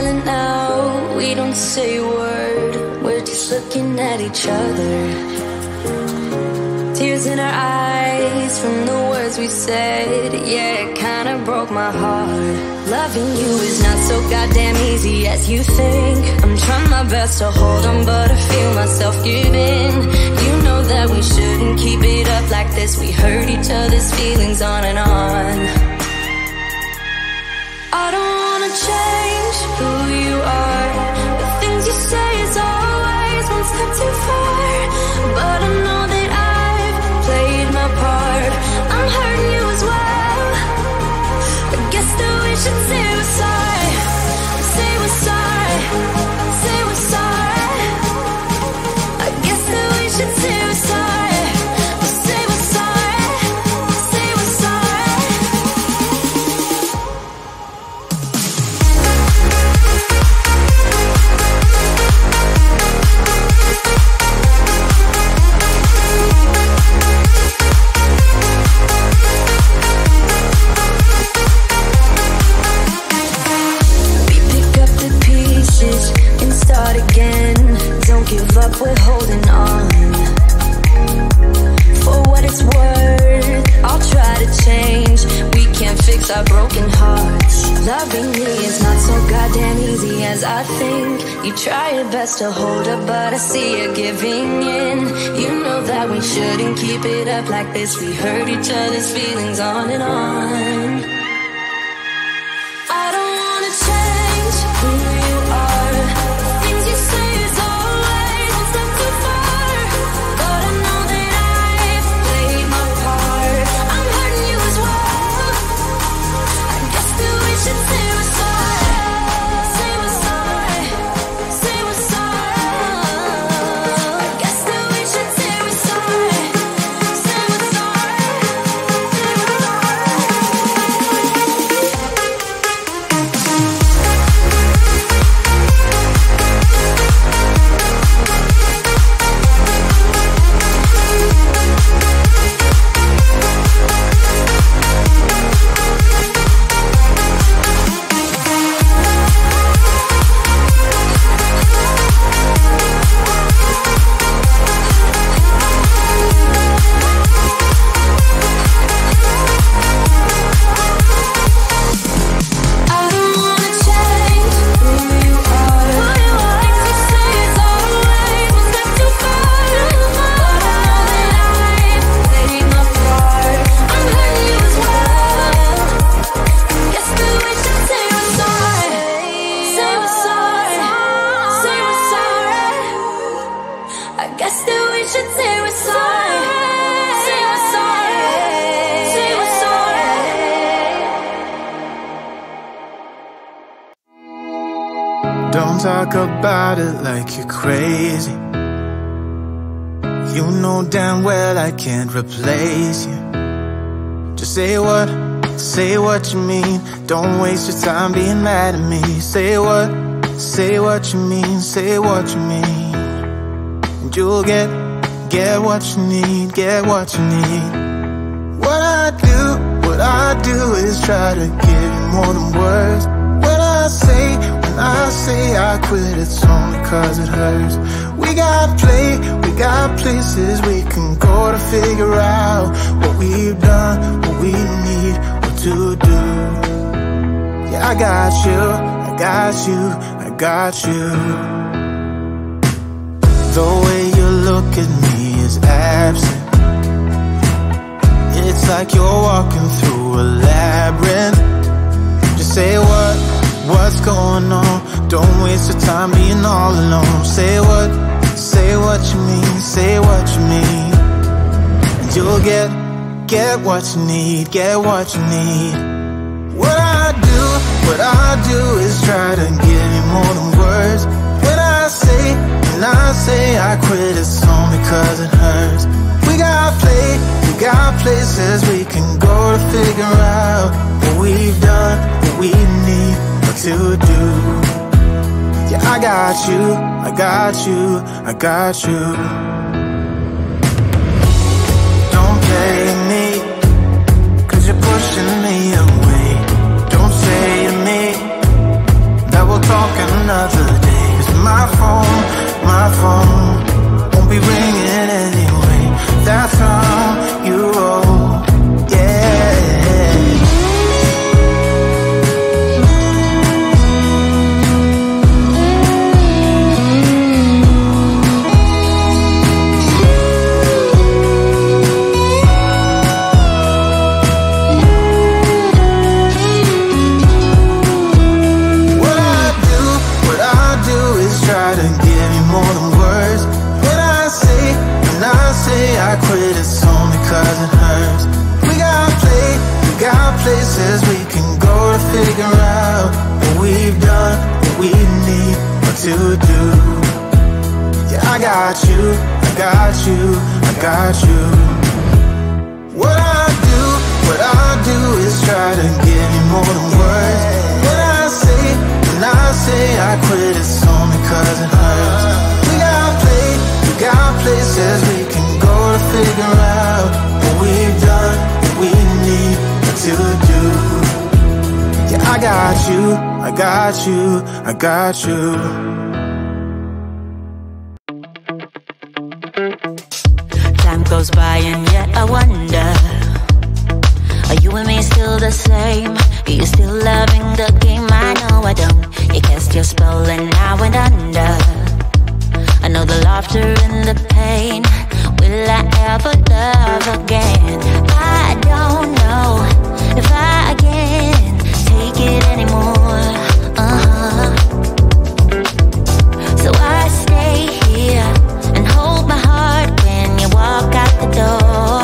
silent now, we don't say a word. We're just looking at each other. Tears in our eyes from the words we said. Yeah, it kinda broke my heart. Loving you is not so goddamn easy as you think. I'm trying my best to hold on, but I feel myself giving. You know that we shouldn't keep it up like this. We hurt each other's feelings on and on. I don't wanna change who you are. The things you say is always one step too far. But I know that I've played my part. I'm hurting you as well. I guess that we should say we're sorry. Say we're sorry. Say we're sorry. I guess that we should say we're sorry. Say we're sorry. Say we're sorry. And start again. Don't give up, we're holding on. For what it's worth, I'll try to change. We can't fix our broken hearts. Loving me is not so goddamn easy as I think. You try your best to hold up, but I see you giving in. You know that we shouldn't keep it up like this. We hurt each other's feelings on and on. I don't wanna change who you are. The things you say is always one step too far. But I know that I've played my part. I'm hurting you as well. I guess that we should say we're sorry. Say we're sorry. Say we're sorry. I guess that we should say we're sorry. Say we're sorry. Say we're Don't talk about it like you're crazy. You know damn well I can't replace you. Just say what you mean. Don't waste your time being mad at me. Say what you mean. Say what you mean. And you'll get what you need. Get what you need. What I do is try to give you more than words. When I say I quit, it's only cause it hurts. We got places we can go to figure out what we've done, what we need, what to do. Yeah, I got you, I got you, I got you. The way you look at me is absent. It's like you're walking through a labyrinth. Just say what's going on. Don't waste your time being all alone. Say what you mean. Say what you mean. And you'll get what you need. Get what you need. What I do is try to give you more than words. When I say I quit, it's only cause it hurts. We got places we can go to figure out what we've done, what we need, what to do. Yeah, I got you, I got you, I got you. Don't play me, cause you're pushing me away. Don't say to me that we'll talk another day. 'Cause my phone won't be ringing anyway. That's how you roll, yeah. I quit, it's only 'cause it hurts. We got places we can go to figure out what we've done, what we need, what to do. Yeah, I got you, I got you, I got you. What I do is try to give you more than words. When I say I quit, it's only 'cause it hurts. We got places we can go to figure out what we've done, what we need, what to do. Yeah, I got you, I got you, I got you. Time goes by and yet I wonder, are you and me still the same? Are you still loving the game? I know I don't. You cast your spell and I went under. I know the laughter and the pain. Will I ever love again? I don't know if I can take it anymore. So I stay here and hold my heart when you walk out the door.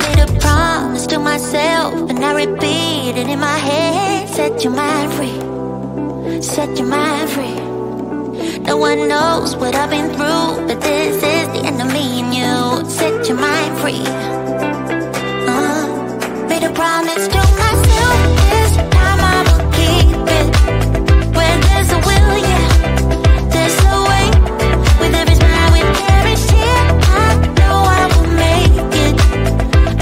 Made a promise to myself and I repeat it in my head. Set your mind free, set your mind free. No one knows what I've been through, but this is the end of me and you. Set your mind free. Made a promise to myself, this time I will keep it. Where there's a will, yeah, there's a way. With every smile, with every tear, I know I will make it.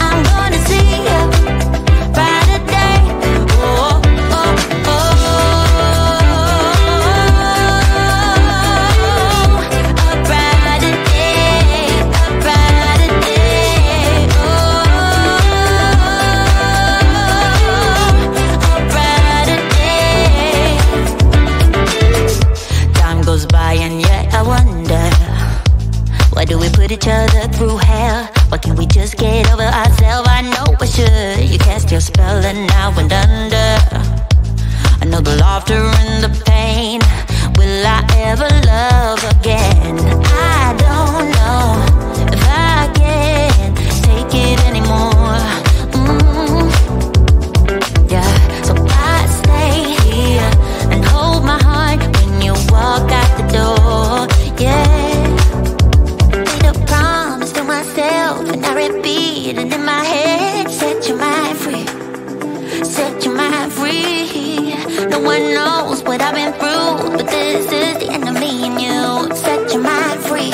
I'm gonna see a brighter day. Oh, oh, oh. Why do we put each other through hell? Why can't we just get over ourselves? I know I should. You cast your spell and I went under. I know the laughter and the pain. Will I ever love again? I don't know if I can take it anymore. Yeah, so I stay here and hold my heart when you walk out the door. Yeah, and I repeat it in my head. Set your mind free, set your mind free. No one knows what I've been through, but this is the end of me and you. Set your mind free.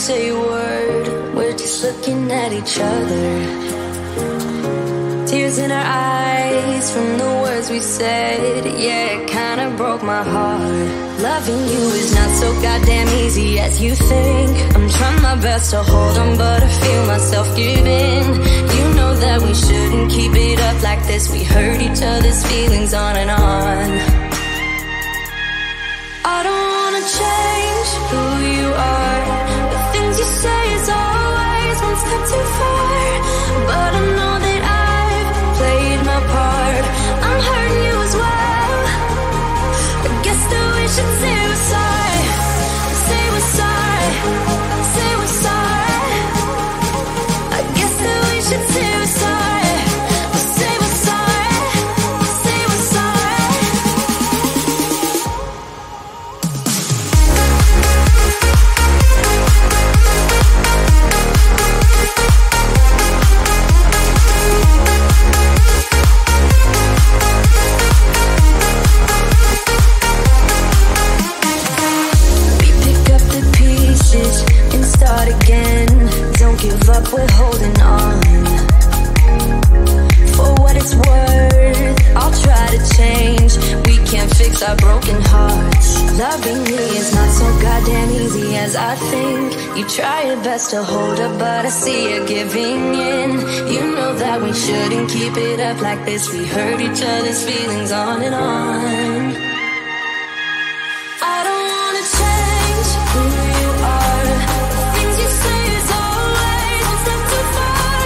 Say a word, we're just looking at each other. Tears in our eyes, memories from the words we said. Yeah, it kinda broke my heart. Loving you is not so goddamn easy as you think. I'm trying my best to hold on, but I feel myself giving. You know that we shouldn't keep it up like this. We hurt each other's feelings on and on. I don't wanna change who you are. The things you say is always one step too far. But I know that I've played my part. I'm hurting you as well. I guess that we should say we're sorry. Say we're sorry. Say we're sorry. I guess that we should say we're sorry. Say we're sorry. Say we're sorry. And start again. Don't give up, we're holding on. For what it's worth, I'll try to change. We can't fix our broken hearts. Loving me is not so goddamn easy as I think. You try your best to hold up, but I see you giving in. You know that we shouldn't keep it up like this. We hurt each other's feelings on and on. I don't wanna change who you are. The things you say is always one step too far.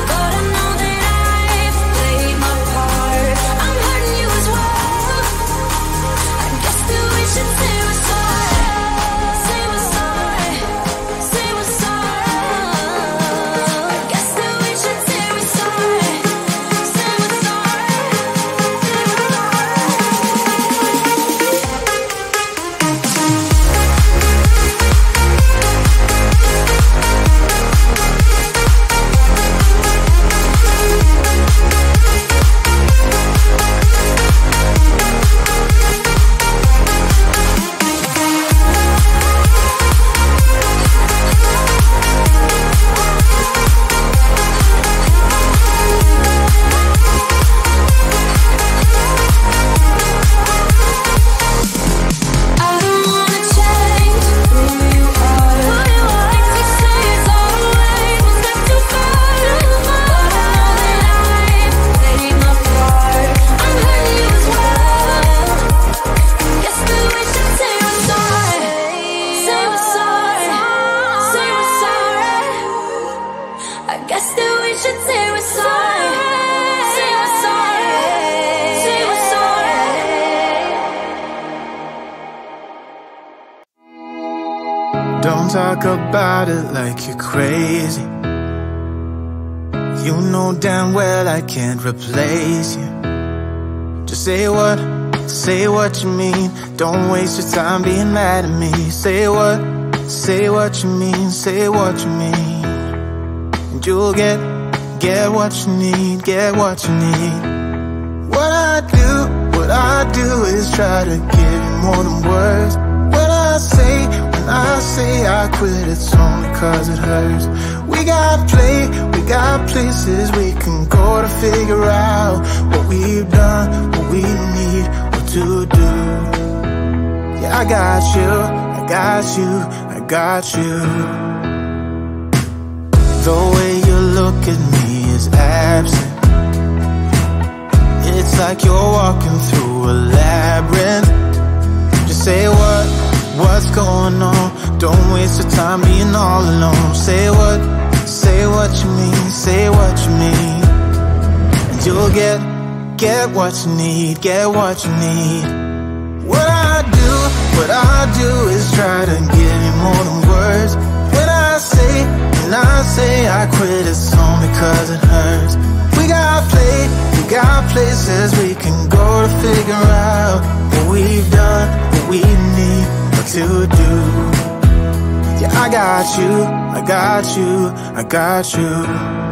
But I know that I've played my part. I'm hurting you as well. I guess that we should say we're sorry. Say we're sorry. Say we're sorry. I guess that we should say we're sorry. Say we're sorry. Don't talk about it like you're crazy. You know damn well I can't replace you. Just say what you mean. Don't waste your time being mad at me. Say what you mean. Say what you mean. And you'll get what you need. Get what you need. What I do is try to give you more than words. When I say I quit, it's only cause it hurts. We got places we can go to figure out what we've done, what we need, what to do. Yeah, I got you, I got you, I got you. The way you look at me is absent. It's like you're walking through a labyrinth. Just say what's going on. Don't waste your time being all alone. Say what you mean. Say what you mean. And you'll get what you need. Get what you need. What I do is try to give you more than words. When I say I quit, it's only cause it hurts. We got places we can go to figure out what we've done, what we need, what to do. Yeah, I got you, I got you, I got you.